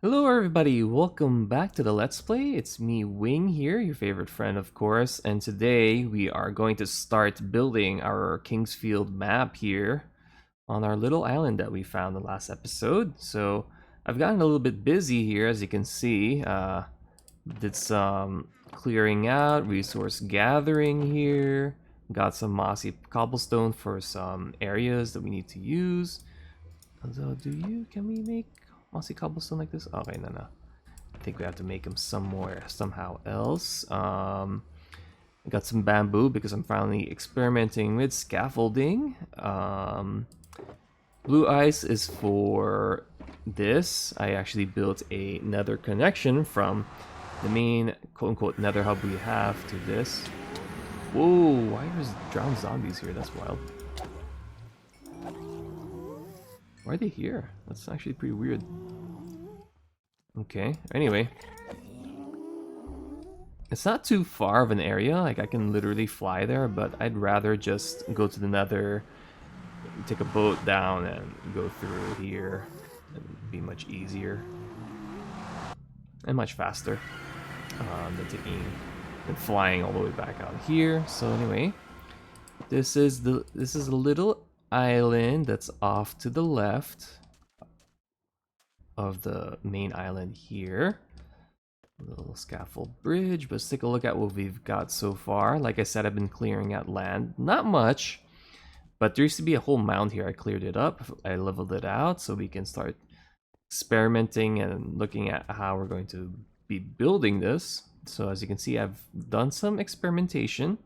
Hello everybody, welcome back to the Let's Play. It's me, Wing here, your favorite friend of course, and today we are going to start building our Kingsfield map here on our little island that we found the last episode. So I've gotten a little bit busy here, as you can see. Did some clearing out, resource gathering here, got some mossy cobblestone for some areas that we need to use. So can we make mossy cobblestone like this? Okay, no. I think we have to make them somewhere, somehow else. I got some bamboo because I'm finally experimenting with scaffolding. Blue ice is for this. I actually built a nether connection from the main quote-unquote nether hub we have to this. Whoa, why are there drowned zombies here? That's wild. Why are they here? That's actually pretty weird. Okay, anyway. It's not too far of an area, like I can literally fly there, but I'd rather just go to the nether, take a boat down and go through here. It'd be much easier. And much faster than flying all the way back out here. So anyway, this is a little island that's off to the left of the main island here. A little scaffold bridge, but let's take a look at what we've got so far. Like I said, I've been clearing out land. Not much, but there used to be a whole mound here. I cleared it up. I leveled it out so we can start experimenting and looking at how we're going to be building this. So as you can see, I've done some experimentation.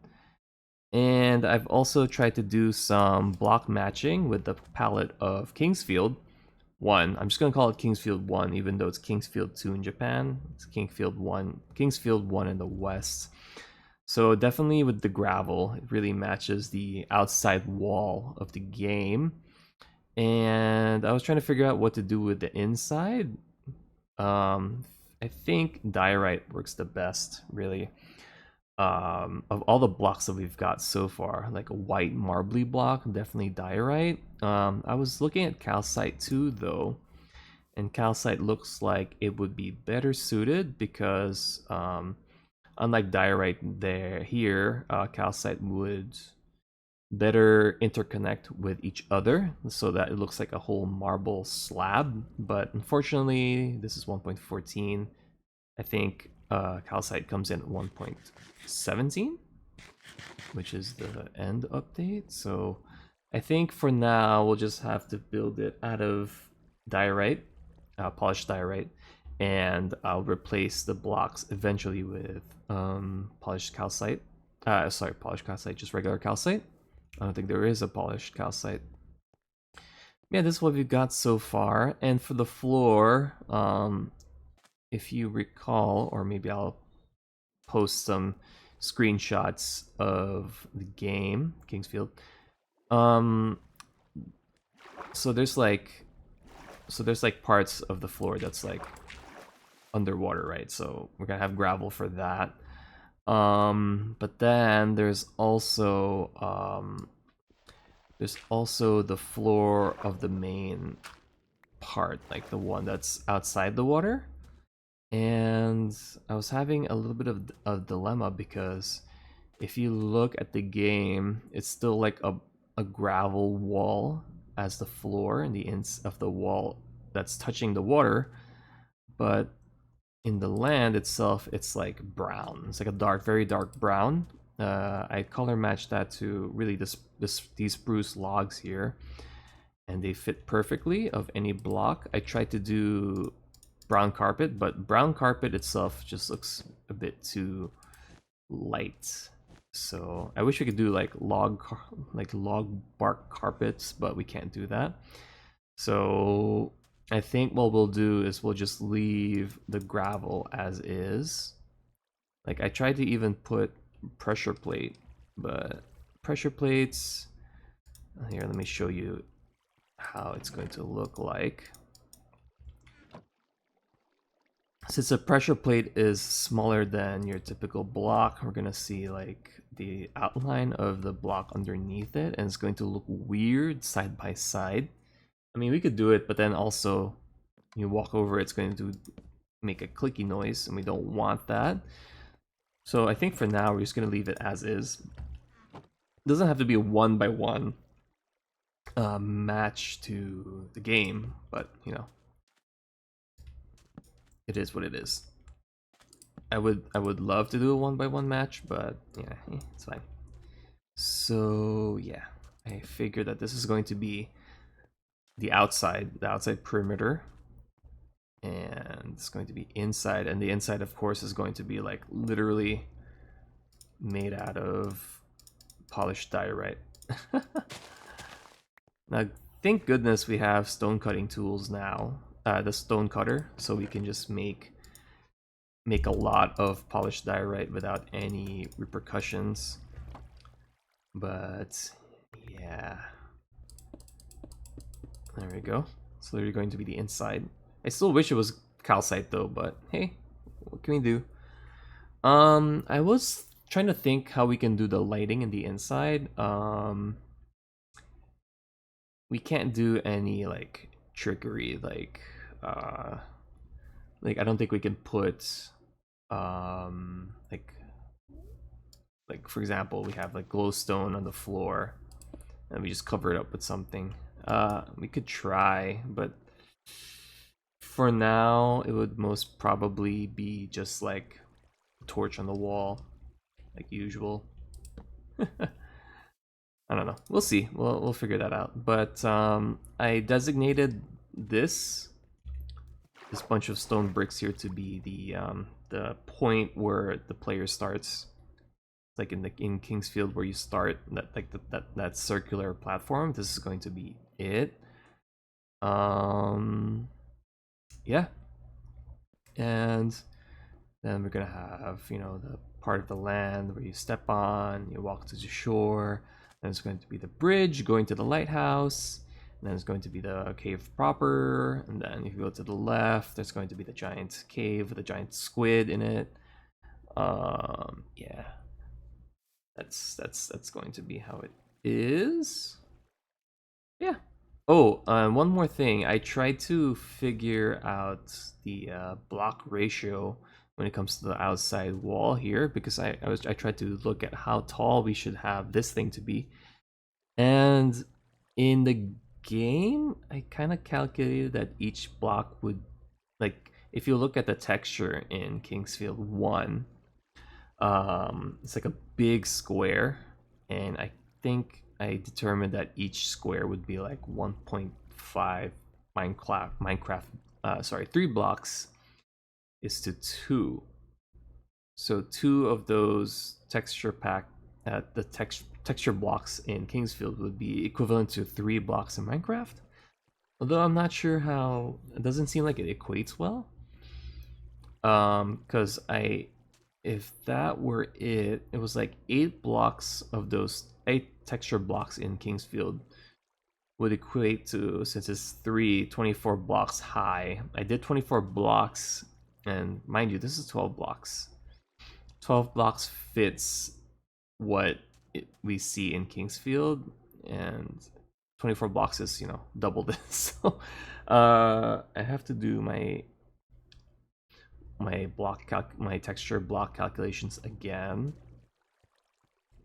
And I've also tried to do some block matching with the palette of Kingsfield 1. I'm just going to call it Kingsfield 1, even though it's Kingsfield 2 in Japan. It's Kingsfield 1 in the West. So definitely with the gravel, it really matches the outside wall of the game. And I was trying to figure out what to do with the inside. I think diorite works the best, really. Of all the blocks that we've got so far, like a white marbly block, definitely diorite. I was looking at calcite too, though, and calcite looks like it would be better suited because, unlike diorite, calcite would better interconnect with each other so that it looks like a whole marble slab. But unfortunately, this is 1.14. I think calcite comes in at 1.17, which is the end update. So I think for now we'll just have to build it out of diorite, polished diorite, and I'll replace the blocks eventually with polished calcite. Polished calcite, just regular calcite. I don't think there is a polished calcite. Yeah, this is what we've got so far. And for the floor, if you recall, or maybe I'll post some screenshots of the game, Kingsfield. Um, so there's like, parts of the floor that's like underwater, right? So we're gonna have gravel for that. But then there's also the floor of the main part, like the one that's outside the water. And I was having a little bit of a dilemma because if you look at the game, it's still like a gravel wall as the floor and the ends of the wall that's touching the water, but in the land itself, it's like brown. It's like a dark, very dark brown. I color matched that to really these spruce logs here, and they fit perfectly of any block. I tried to do brown carpet, but brown carpet itself just looks a bit too light. So I wish we could do like log bark carpets, but we can't do that. So I think what we'll do is we'll just leave the gravel as is. Like I tried to even put pressure plate, but pressure plates, here, let me show you how it's going to look like. Since a pressure plate is smaller than your typical block, we're gonna see like the outline of the block underneath it, and it's going to look weird side by side. I mean, we could do it, but then also you walk over, it's going to make a clicky noise, and we don't want that. So I think for now we're just going to leave it as is. It doesn't have to be a 1-by-1 match to the game, but you know, it is what it is. I would love to do a 1-by-1 match, but yeah, it's fine. So yeah, I figured that this is going to be the outside perimeter, and it's going to be inside, and the inside, of course, is going to be like literally made out of polished diorite. Now, thank goodness we have stone cutting tools now, the stone cutter, so we can just make a lot of polished diorite without any repercussions. But yeah, there we go. So they're going to be the inside. I still wish it was calcite though, but hey, what can we do? I was trying to think how we can do the lighting in the inside. We can't do any like trickery, like I don't think we can put like for example, we have like glowstone on the floor and we just cover it up with something. We could try, but for now it would most probably be just like a torch on the wall, like usual. I don't know. We'll see. We'll figure that out. But I designated this bunch of stone bricks here to be the point where the player starts. Like in Kingsfield, where you start that circular platform. This is going to be it. Yeah, and then we're gonna have, you know, the part of the land where you step on, you walk to the shore. Then it's going to be the bridge going to the lighthouse. And then it's going to be the cave proper. And then if you go to the left, there's going to be the giant cave with a giant squid in it. Yeah, that's going to be how it is. Yeah. Oh, one more thing. I tried to figure out the block ratio when it comes to the outside wall here, because I tried to look at how tall we should have this thing to be. And in the game, I kind of calculated that each block would, like, if you look at the texture in Kingsfield 1, it's like a big square, and I think I determined that each square would be like 1.5 Minecraft. Sorry, 3 blocks is to 2. So 2 of those texture texture blocks in Kingsfield would be equivalent to 3 blocks in Minecraft. Although I'm not sure how, it doesn't seem like it equates well. Because if that were it, it was like 8 blocks of those 8 texture blocks in Kingsfield would equate to, since it's 24 blocks high. I did 24 blocks, and mind you, this is 12 blocks. 12 blocks fits what we see in Kingsfield, and 24 blocks is, you know, double this. So I have to do my texture block calculations again,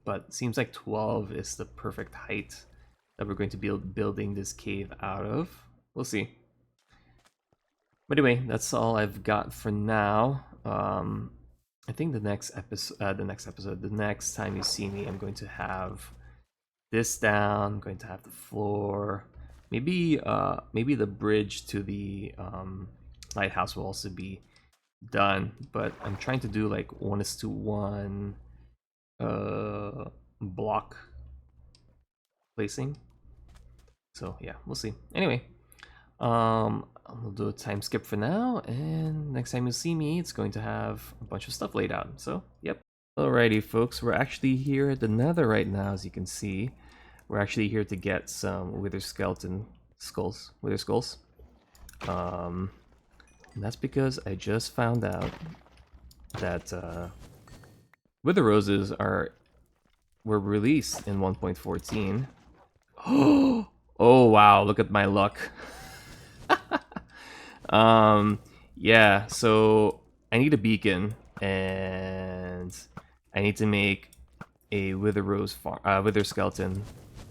but seems like 12 is the perfect height that we're going to be building this cave out of. We'll see. But anyway, that's all I've got for now. I think the next time you see me, I'm going to have this down. I'm going to have the floor. Maybe the bridge to the lighthouse will also be done, but I'm trying to do like 1:1 block placing. So yeah, we'll see. Anyway, I'll do a time skip for now, and next time you see me, it's going to have a bunch of stuff laid out. So yep. Alrighty, folks, we're actually here at the Nether right now, as you can see. We're actually here to get some wither skulls. And that's because I just found out that wither roses were released in 1.14. Oh wow, look at my luck. Yeah, so I need a beacon, and I need to make a wither rose farm, wither skeleton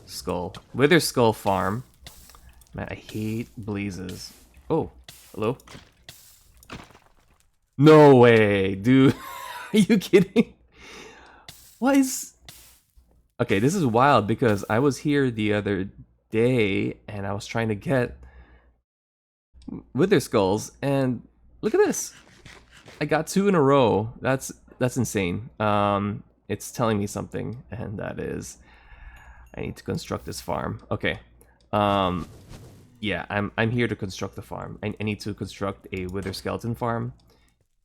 skull, wither skull farm. Man, I hate blazes. Oh, hello. No way, dude. Are you kidding? What is? Okay, this is wild because I was here the other day and I was trying to get wither skulls, and look at this. I got 2 in a row. That's insane. It's telling me something, and that is I need to construct this farm. Okay. Um, yeah, I'm here to construct the farm. I need to construct a wither skeleton farm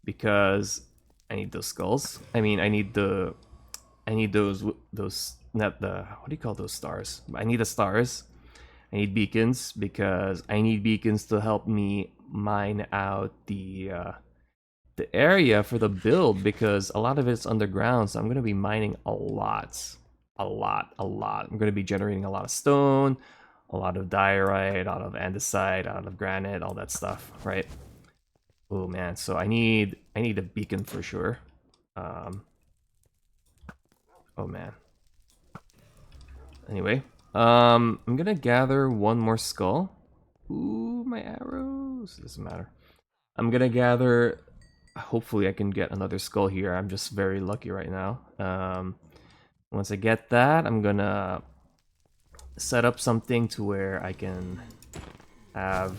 because I need those skulls. I mean, I need those not the what do you call those stars? I need the stars. I need beacons because I need beacons to help me mine out the area for the build because a lot of it's underground, so I'm gonna be mining a lot. A lot, a lot. I'm gonna be generating a lot of stone, a lot of diorite, a lot of andesite, a lot of granite, all that stuff, right? Oh man, so I need a beacon for sure. Oh man. Anyway, I'm gonna gather one more skull. Ooh, my arrows. Doesn't matter. I'm gonna gather. Hopefully, I can get another skull here. I'm just very lucky right now. Once I get that, I'm gonna set up something to where I can have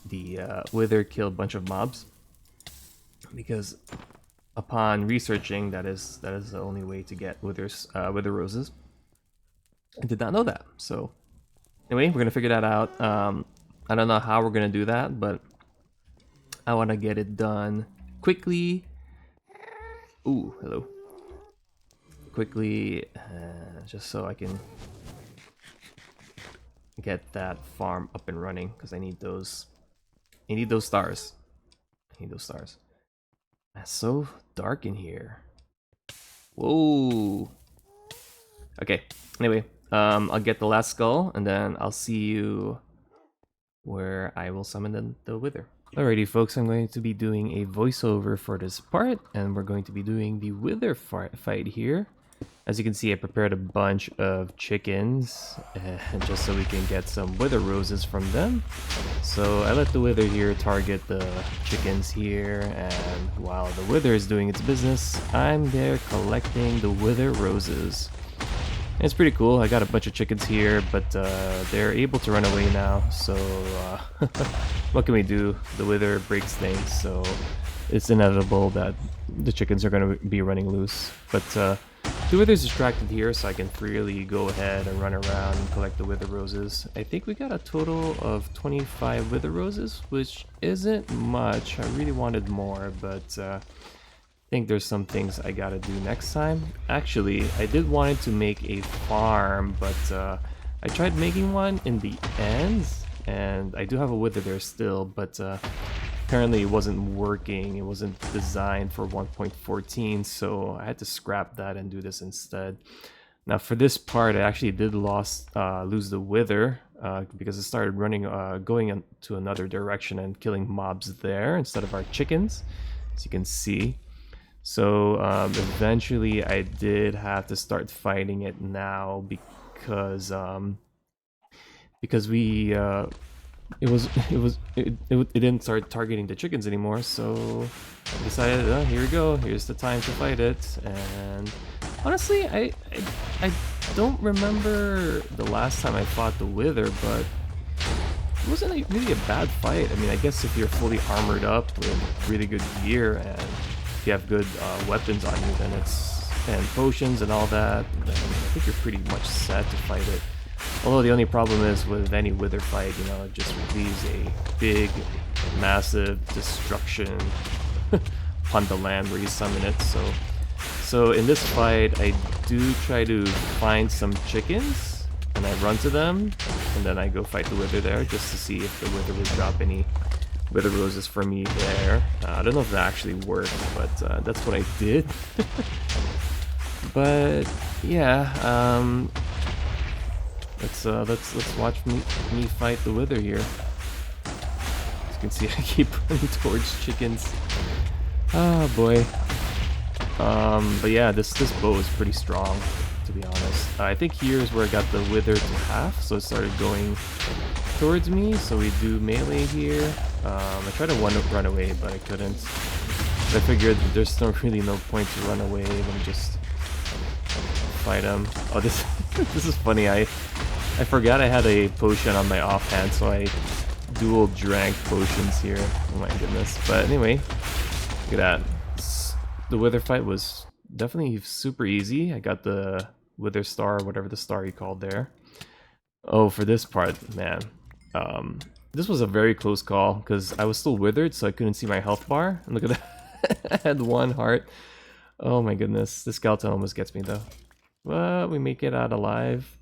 the wither kill a bunch of mobs. Because upon researching, that is the only way to get wither roses. I did not know that. So anyway, we're gonna figure that out. I don't know how we're gonna do that, but I want to get it done quickly. Ooh, hello. Quickly, just so I can get that farm up and running because I need those. I need those stars. I need those stars. It's so dark in here. Whoa. Okay. Anyway, I'll get the last skull and then I'll see you where I will summon the wither. Alrighty folks, I'm going to be doing a voiceover for this part, and we're going to be doing the wither fight here. As you can see, I prepared a bunch of chickens, just so we can get some wither roses from them. So I let the wither here target the chickens here, and while the wither is doing its business, I'm there collecting the wither roses. And it's pretty cool. I got a bunch of chickens here, but they're able to run away now, so what can we do? The wither breaks things, so it's inevitable that the chickens are going to be running loose. But the wither's distracted here, so I can freely go ahead and run around and collect the wither roses. I think we got a total of 25 wither roses, which isn't much. I really wanted more, but I think there's some things I gotta do next time. Actually, I did wanted to make a farm, but I tried making one in the end, and I do have a wither there still, but apparently it wasn't working. It wasn't designed for 1.14, so I had to scrap that and do this instead. Now for this part, I actually did lose the wither because it started running, going into another direction and killing mobs there instead of our chickens, as you can see. So eventually I did have to start fighting it now because we it didn't start targeting the chickens anymore, so I decided, oh, here we go, here's the time to fight it. And honestly, I don't remember the last time I fought the wither, but it wasn't really a bad fight. I mean, I guess if you're fully armored up with really good gear and if you have good weapons on you, then and potions and all that, then I think you're pretty much set to fight it. Although the only problem is with any wither fight, you know, it just leaves a big, massive destruction upon the land where you summon it. So in this fight, I do try to find some chickens, and I run to them, and then I go fight the wither there just to see if the wither would drop any wither roses for me there. I don't know if that actually worked, but that's what I did. But yeah, let's watch me fight the wither here. you can see, I keep running towards chickens. Oh boy. But yeah, this bow is pretty strong, to be honest. I think here's where I got the wither to half, so it started going towards me. So we do melee here. I tried to run away, but I couldn't. I figured there's really no point to run away. Let me just fight him. Oh, this this is funny. I forgot I had a potion on my offhand, so I dual drank potions here. Oh my goodness. But anyway, look at that. The wither fight was definitely super easy. I got the wither star, whatever the star you called there. Oh, for this part, man. This was a very close call because I was still withered, so I couldn't see my health bar. And look at that. I had 1 heart. Oh my goodness. This skeleton almost gets me though. But we make it out alive.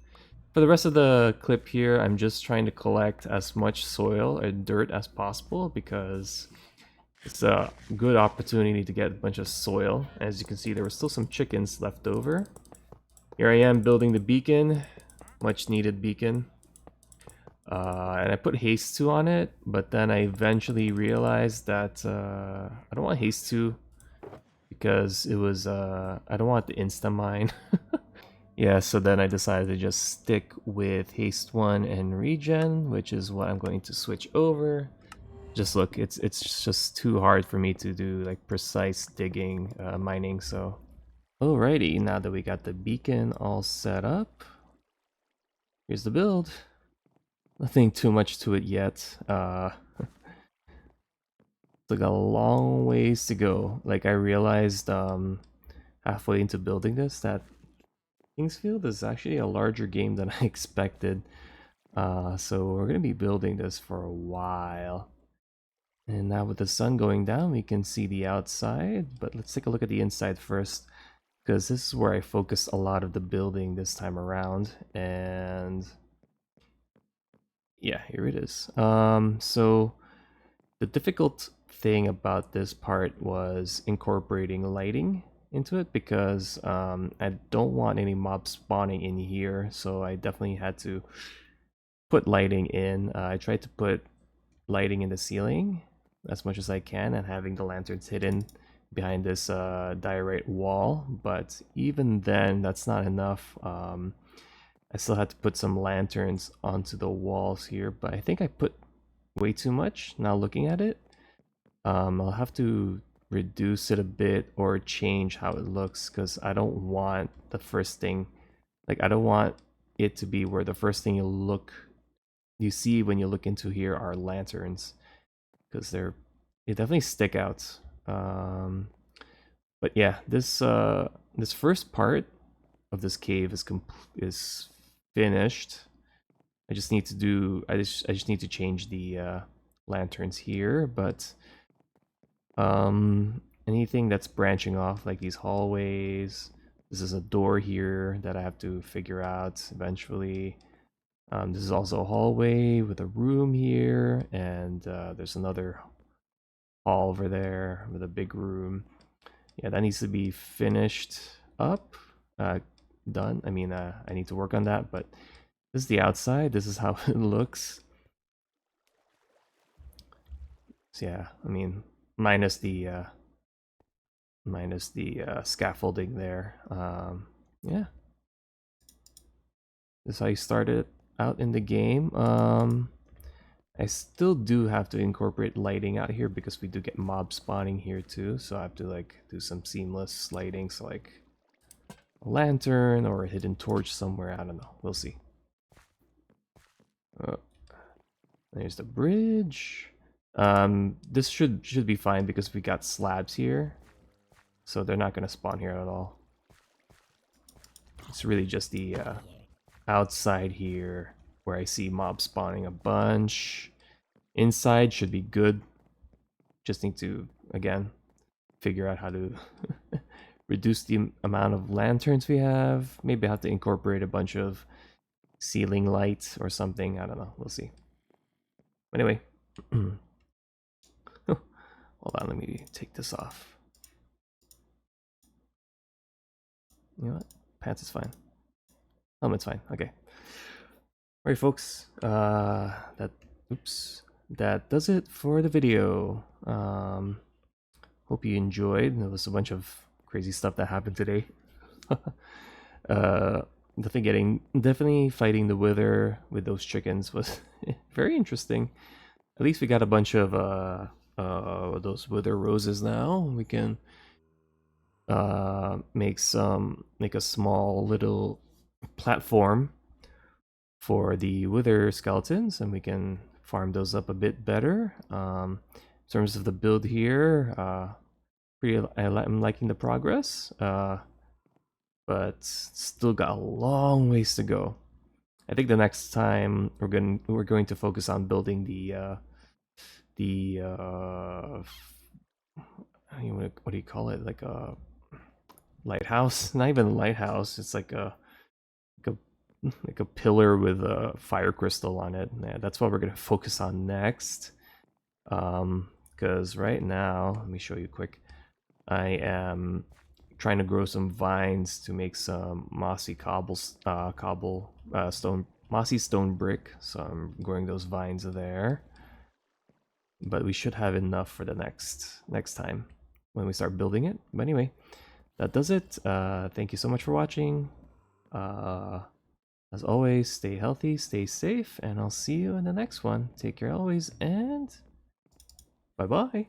For the rest of the clip here, I'm just trying to collect as much soil or dirt as possible because it's a good opportunity to get a bunch of soil. As you can see, there were still some chickens left over. Here I am building the beacon. Much needed beacon. And I put haste 2 on it, but then I eventually realized that I don't want haste 2 because it was, I don't want the insta mine. Yeah, so then I decided to just stick with haste 1 and regen, which is what I'm going to switch over. Just look, it's just too hard for me to do like precise digging, mining, so. Alrighty, now that we got the beacon all set up, here's the build. Nothing too much to it yet. It's like a long ways to go. Like I realized halfway into building this that Kingsfield is actually a larger game than I expected. So we're gonna be building this for a while. And now with the sun going down, we can see the outside, but let's take a look at the inside first, because this is where I focused a lot of the building this time around. And yeah, here it is. So the difficult thing about this part was incorporating lighting into it because I don't want any mobs spawning in here, so I definitely had to put lighting in. I tried to put lighting in the ceiling as much as I can and having the lanterns hidden behind this diorite wall, but even then that's not enough. I still had to put some lanterns onto the walls here, but I think I put way too much now looking at it. I'll have to reduce it a bit or change how it looks because I don't want the first thing, like I don't want it to be where the first thing you see when you look into here are lanterns, because they definitely stick out. But yeah, this first part of this cave is finished. I just need to change the lanterns here, but anything that's branching off like these hallways, this is a door here that I have to figure out eventually. This is also a hallway with a room here, and there's another hall over there with a big room. Yeah, that needs to be finished up, done. I mean, I need to work on that, but this is the outside. This is how it looks. So yeah, I mean, minus the scaffolding there. Yeah, this is how you started out in the game. I still do have to incorporate lighting out here because we do get mob spawning here too, so I have to like do some seamless lighting, so like a lantern or a hidden torch somewhere. I don't know, we'll see. There's the bridge. This should be fine because we got slabs here, so they're not gonna spawn here at all. It's really just the outside here where I see mobs spawning a bunch. Inside should be good. Just need to, again, figure out how to reduce the amount of lanterns we have. Maybe I have to incorporate a bunch of ceiling lights or something. I don't know. We'll see. Anyway. Hold on, let me take this off. You know what? Pants is fine. Helmet's fine. Okay. Alright, folks. Oops. that does it for the video. Hope you enjoyed. There was a bunch of crazy stuff that happened today. Definitely fighting the wither with those chickens was very interesting. At least we got a bunch of those wither roses now. We can make a small little platform for the wither skeletons, and we can farm those up a bit better. In terms of the build here, I'm liking the progress, but still got a long ways to go. I think the next time we're going to focus on building what do you call it, like a lighthouse? Not even a lighthouse. It's like a like a pillar with a fire crystal on it. Yeah, that's what we're gonna focus on next. Because right now, let me show you quick. I am trying to grow some vines to make some mossy mossy stone brick. So I'm growing those vines there. But we should have enough for the next time when we start building it. But anyway, that does it. Thank you so much for watching. As always, stay healthy, stay safe, and I'll see you in the next one. Take care always, and bye-bye.